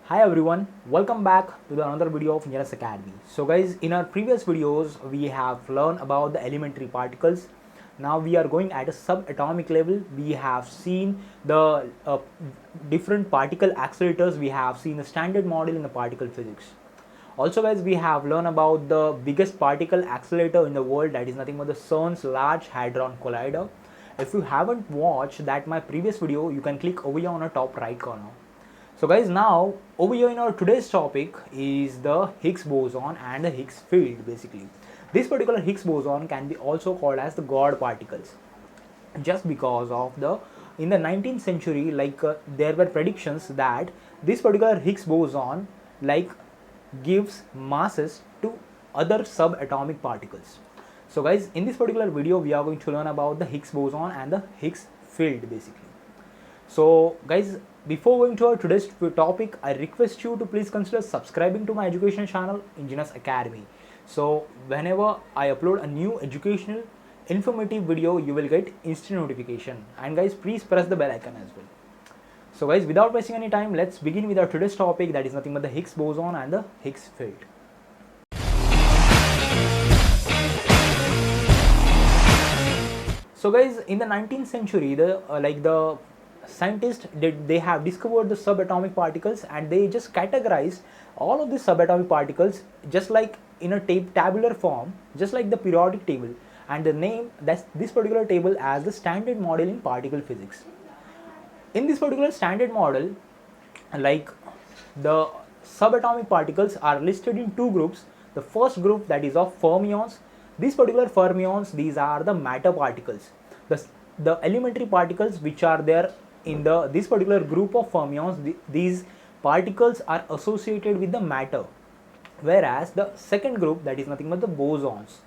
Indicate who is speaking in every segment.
Speaker 1: Hi everyone, welcome back to another video of Nearest Academy. So guys, in our previous videos we have learned about the elementary particles. Now we are going at a subatomic level. We have seen the different particle accelerators. We have seen the standard model in the particle physics. Also guys, we have learned about the biggest particle accelerator in the world, that is nothing but the CERN's Large Hadron Collider. If you haven't watched that my previous video, you can click over here on the top right corner. So guys, now over here in our today's topic is the Higgs boson and the Higgs field basically. This particular Higgs boson can be also called as the God particles, just because of the in the 19th century there were predictions that this particular Higgs boson gives masses to other subatomic particles. So guys, in this particular video we are going to learn about the Higgs boson and the Higgs field basically. So guys, before going to our today's topic, I request you to please consider subscribing to my education channel Engineers Academy. So whenever I upload a new educational informative video, you will get instant notification. And guys, please press the bell icon as well. So guys, without wasting any time, let's begin with our today's topic, that is nothing but the Higgs boson and the Higgs field. So guys, in the 19th century, the scientists they have discovered the subatomic particles, and they just categorized all of these subatomic particles just like in a tabular form, just like the periodic table, and they name this particular table as the standard model in particle physics. In this particular standard model, like the subatomic particles are listed in two groups. The first group, that is of fermions. These particular fermions, these are the matter particles. The elementary particles which are there in this particular group of fermions, these particles are associated with the matter, whereas the second group, that is nothing but the bosons,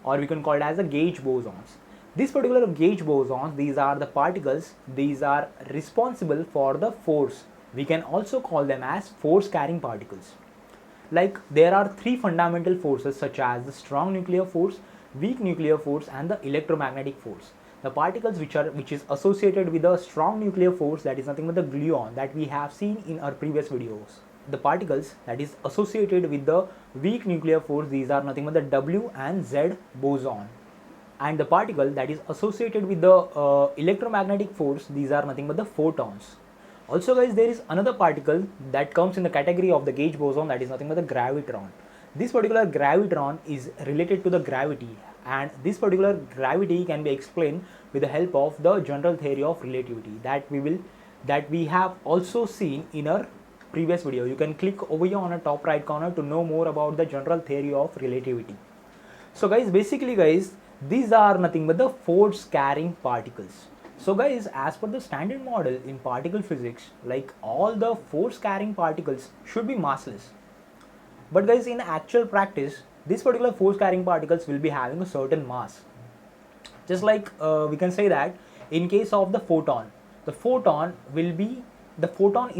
Speaker 1: or we can call it as the gauge bosons. This particular gauge bosons, these are the particles, these are responsible for the force. We can also call them as force carrying particles. Like there are three fundamental forces such as the strong nuclear force, weak nuclear force, and the electromagnetic force. The particles which is associated with the strong nuclear force, that is nothing but the gluon, that we have seen in our previous videos. The particles that is associated with the weak nuclear force, these are nothing but the W and Z boson. And the particle that is associated with the electromagnetic force, these are nothing but the photons. Also guys, there is another particle that comes in the category of the gauge boson, that is nothing but the gravitron. This particular gravitron is related to the gravity, and this particular gravity can be explained with the help of the general theory of relativity that we have also seen in our previous video. You can click over here on the top right corner to know more about the general theory of relativity. So guys, basically guys, these are nothing but the force carrying particles. So guys, as per the standard model in particle physics, like all the force carrying particles should be massless. But guys, in actual practice, this particular force carrying particles will be having a certain mass. Just like we can say that in case of the photon is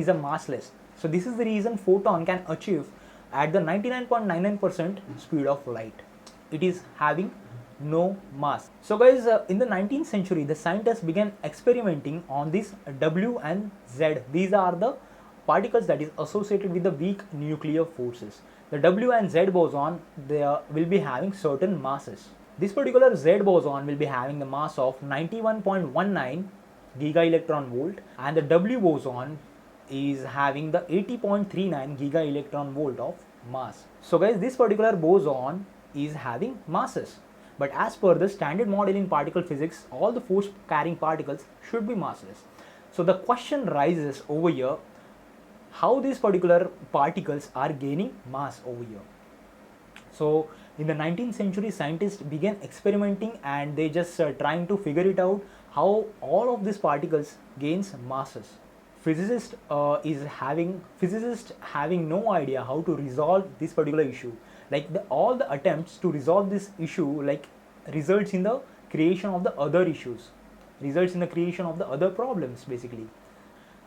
Speaker 1: a massless. So this is the reason photon can achieve at the 99.99% speed of light. It is having no mass. So guys, in the 19th century, the scientists began experimenting on this W and Z. These are the particles that is associated with the weak nuclear forces. The W and Z boson, they will be having certain masses. This particular Z boson will be having the mass of 91.19 giga electron volt, and the W boson is having the 80.39 giga electron volt of mass. So guys, this particular boson is having masses. But as per the standard model in particle physics, all the force carrying particles should be massless. So the question rises over here, how these particular particles are gaining mass over here. So in the 19th century, scientists began experimenting, and they just trying to figure it out how all of these particles gains masses. Physicists having no idea how to resolve this particular issue. Like all the attempts to resolve this issue results in the creation of the other issues, results in the creation of the other problems basically.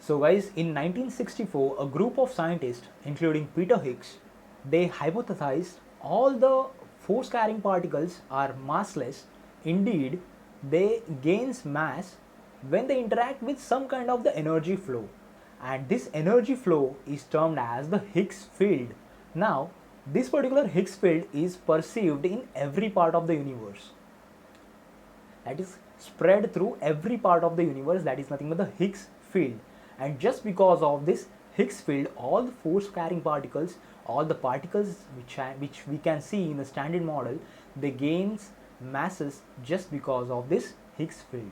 Speaker 1: So guys, in 1964, a group of scientists including Peter Higgs, they hypothesized all the force carrying particles are massless. Indeed, they gains mass when they interact with some kind of the energy flow. and this energy flow is termed as the Higgs field. Now, this particular Higgs field is perceived in every part of the universe, that is spread through every part of the universe, that is nothing but the Higgs field. And just because of this Higgs field, all the force carrying particles, all the particles which we can see in the standard model, they gains masses just because of this Higgs field.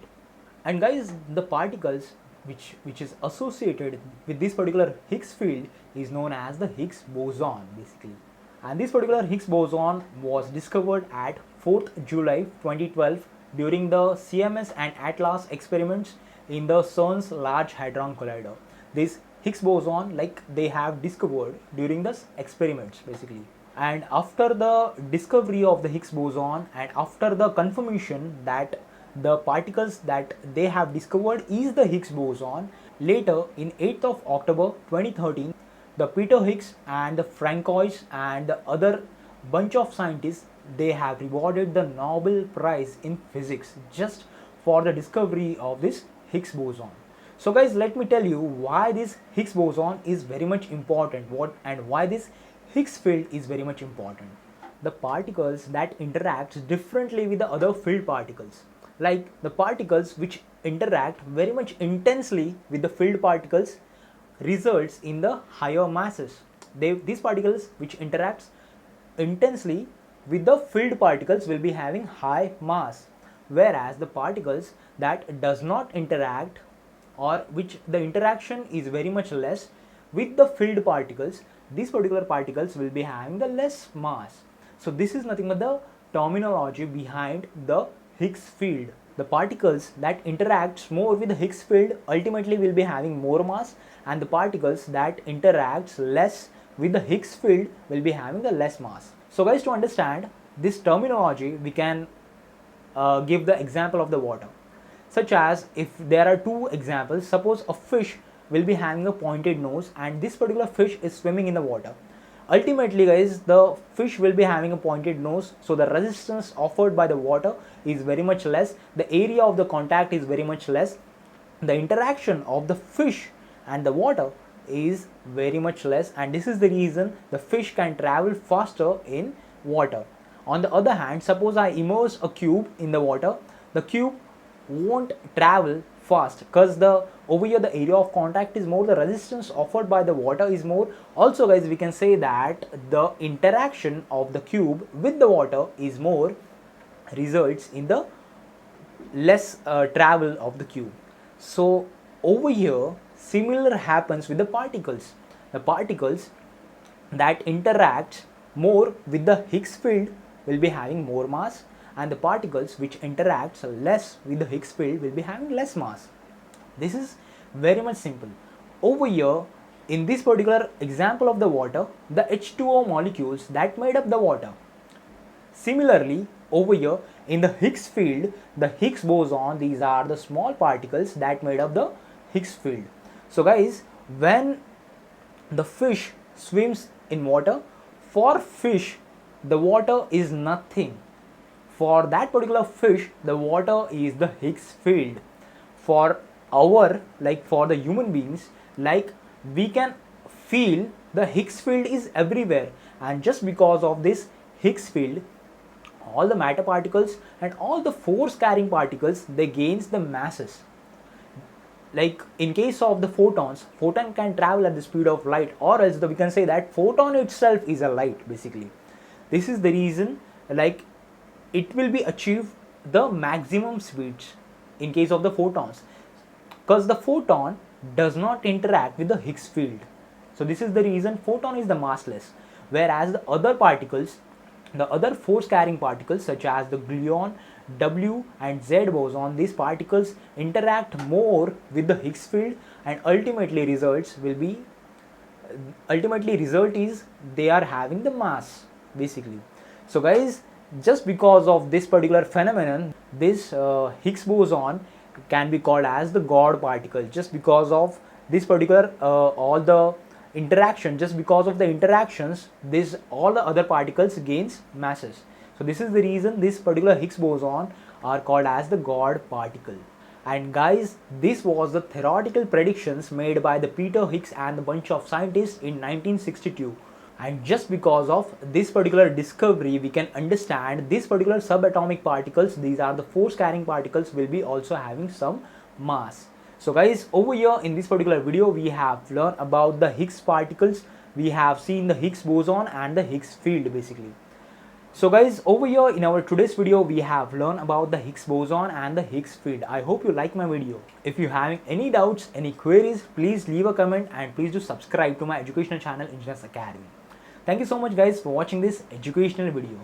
Speaker 1: And guys, the particles which is associated with this particular Higgs field is known as the Higgs boson basically. And this particular Higgs boson was discovered at 4th July 2012 during the CMS and ATLAS experiments in the CERN's Large Hadron Collider. This Higgs boson, like they have discovered during the experiments basically. And after the discovery of the Higgs boson and after the confirmation that the particles that they have discovered is the Higgs boson, later in 8th of October 2013, the Peter Higgs and the Francois and the other bunch of scientists, they have rewarded the Nobel Prize in Physics just for the discovery of this Higgs boson. So guys, let me tell you why this Higgs boson is very much important, and why this Higgs field is very much important. The particles that interact differently with the other field particles, like the particles which interact very much intensely with the field particles, results in the higher masses. These particles which interacts intensely with the field particles will be having high mass, whereas the particles that does not interact, or which the interaction is very much less with the field particles, these particular particles will be having the less mass. So this is nothing but the terminology behind the Higgs field. The particles that interacts more with the Higgs field ultimately will be having more mass, and the particles that interacts less with the Higgs field will be having the less mass. So guys, to understand this terminology, we can give the example of the water, such as if there are two examples. Suppose a fish will be having a pointed nose and this particular fish is swimming in the water. Ultimately guys, the fish will be having a pointed nose, so the resistance offered by the water is very much less, the area of the contact is very much less, the interaction of the fish and the water is very much less, and this is the reason the fish can travel faster in water. On the other hand, suppose I immerse a cube in the water, the cube won't travel fast because over here the area of contact is more, the resistance offered by the water is more. Also guys, we can say that the interaction of the cube with the water is more, results in the less travel of the cube. So over here similar happens with the particles. The particles that interact more with the Higgs field will be having more mass, and the particles which interacts less with the Higgs field will be having less mass. This is very much simple. Over here in this particular example of the water, the H2O molecules that made up the water. Similarly over here in the Higgs field, the Higgs boson, these are the small particles that made up the Higgs field. So guys, when the fish swims in water, for fish the water is nothing. For that particular fish, the water is the Higgs field. For for the human beings, like we can feel the Higgs field is everywhere, and just because of this Higgs field, all the matter particles and all the force carrying particles, they gains the masses. Like in case of the photons, photon can travel at the speed of light, or else we can say that photon itself is a light basically. This is the reason, like it will be achieve the maximum speeds in case of the photons, because the photon does not interact with the Higgs field. So this is the reason photon is the massless, whereas the other particles, the other force carrying particles such as the gluon, W and Z boson, these particles interact more with the Higgs field, and ultimately result is they are having the mass basically. So guys, just because of this particular phenomenon, this Higgs boson can be called as the God particle, just because of this particular all the interaction, just because of the interactions, this all the other particles gains masses. So this is the reason this particular Higgs boson are called as the God particle. And guys, this was the theoretical predictions made by the Peter Higgs and a bunch of scientists in 1962. And just because of this particular discovery, we can understand this particular subatomic particles, these are the force carrying particles, will be also having some mass. So guys, over here in this particular video, we have learned about the Higgs particles, we have seen the Higgs boson and the Higgs field basically. So guys, over here in our today's video, we have learned about the Higgs boson and the Higgs field. I hope you like my video. If you have any doubts, any queries, please leave a comment and please do subscribe to my educational channel Engineers Academy. Thank you so much guys for watching this educational video.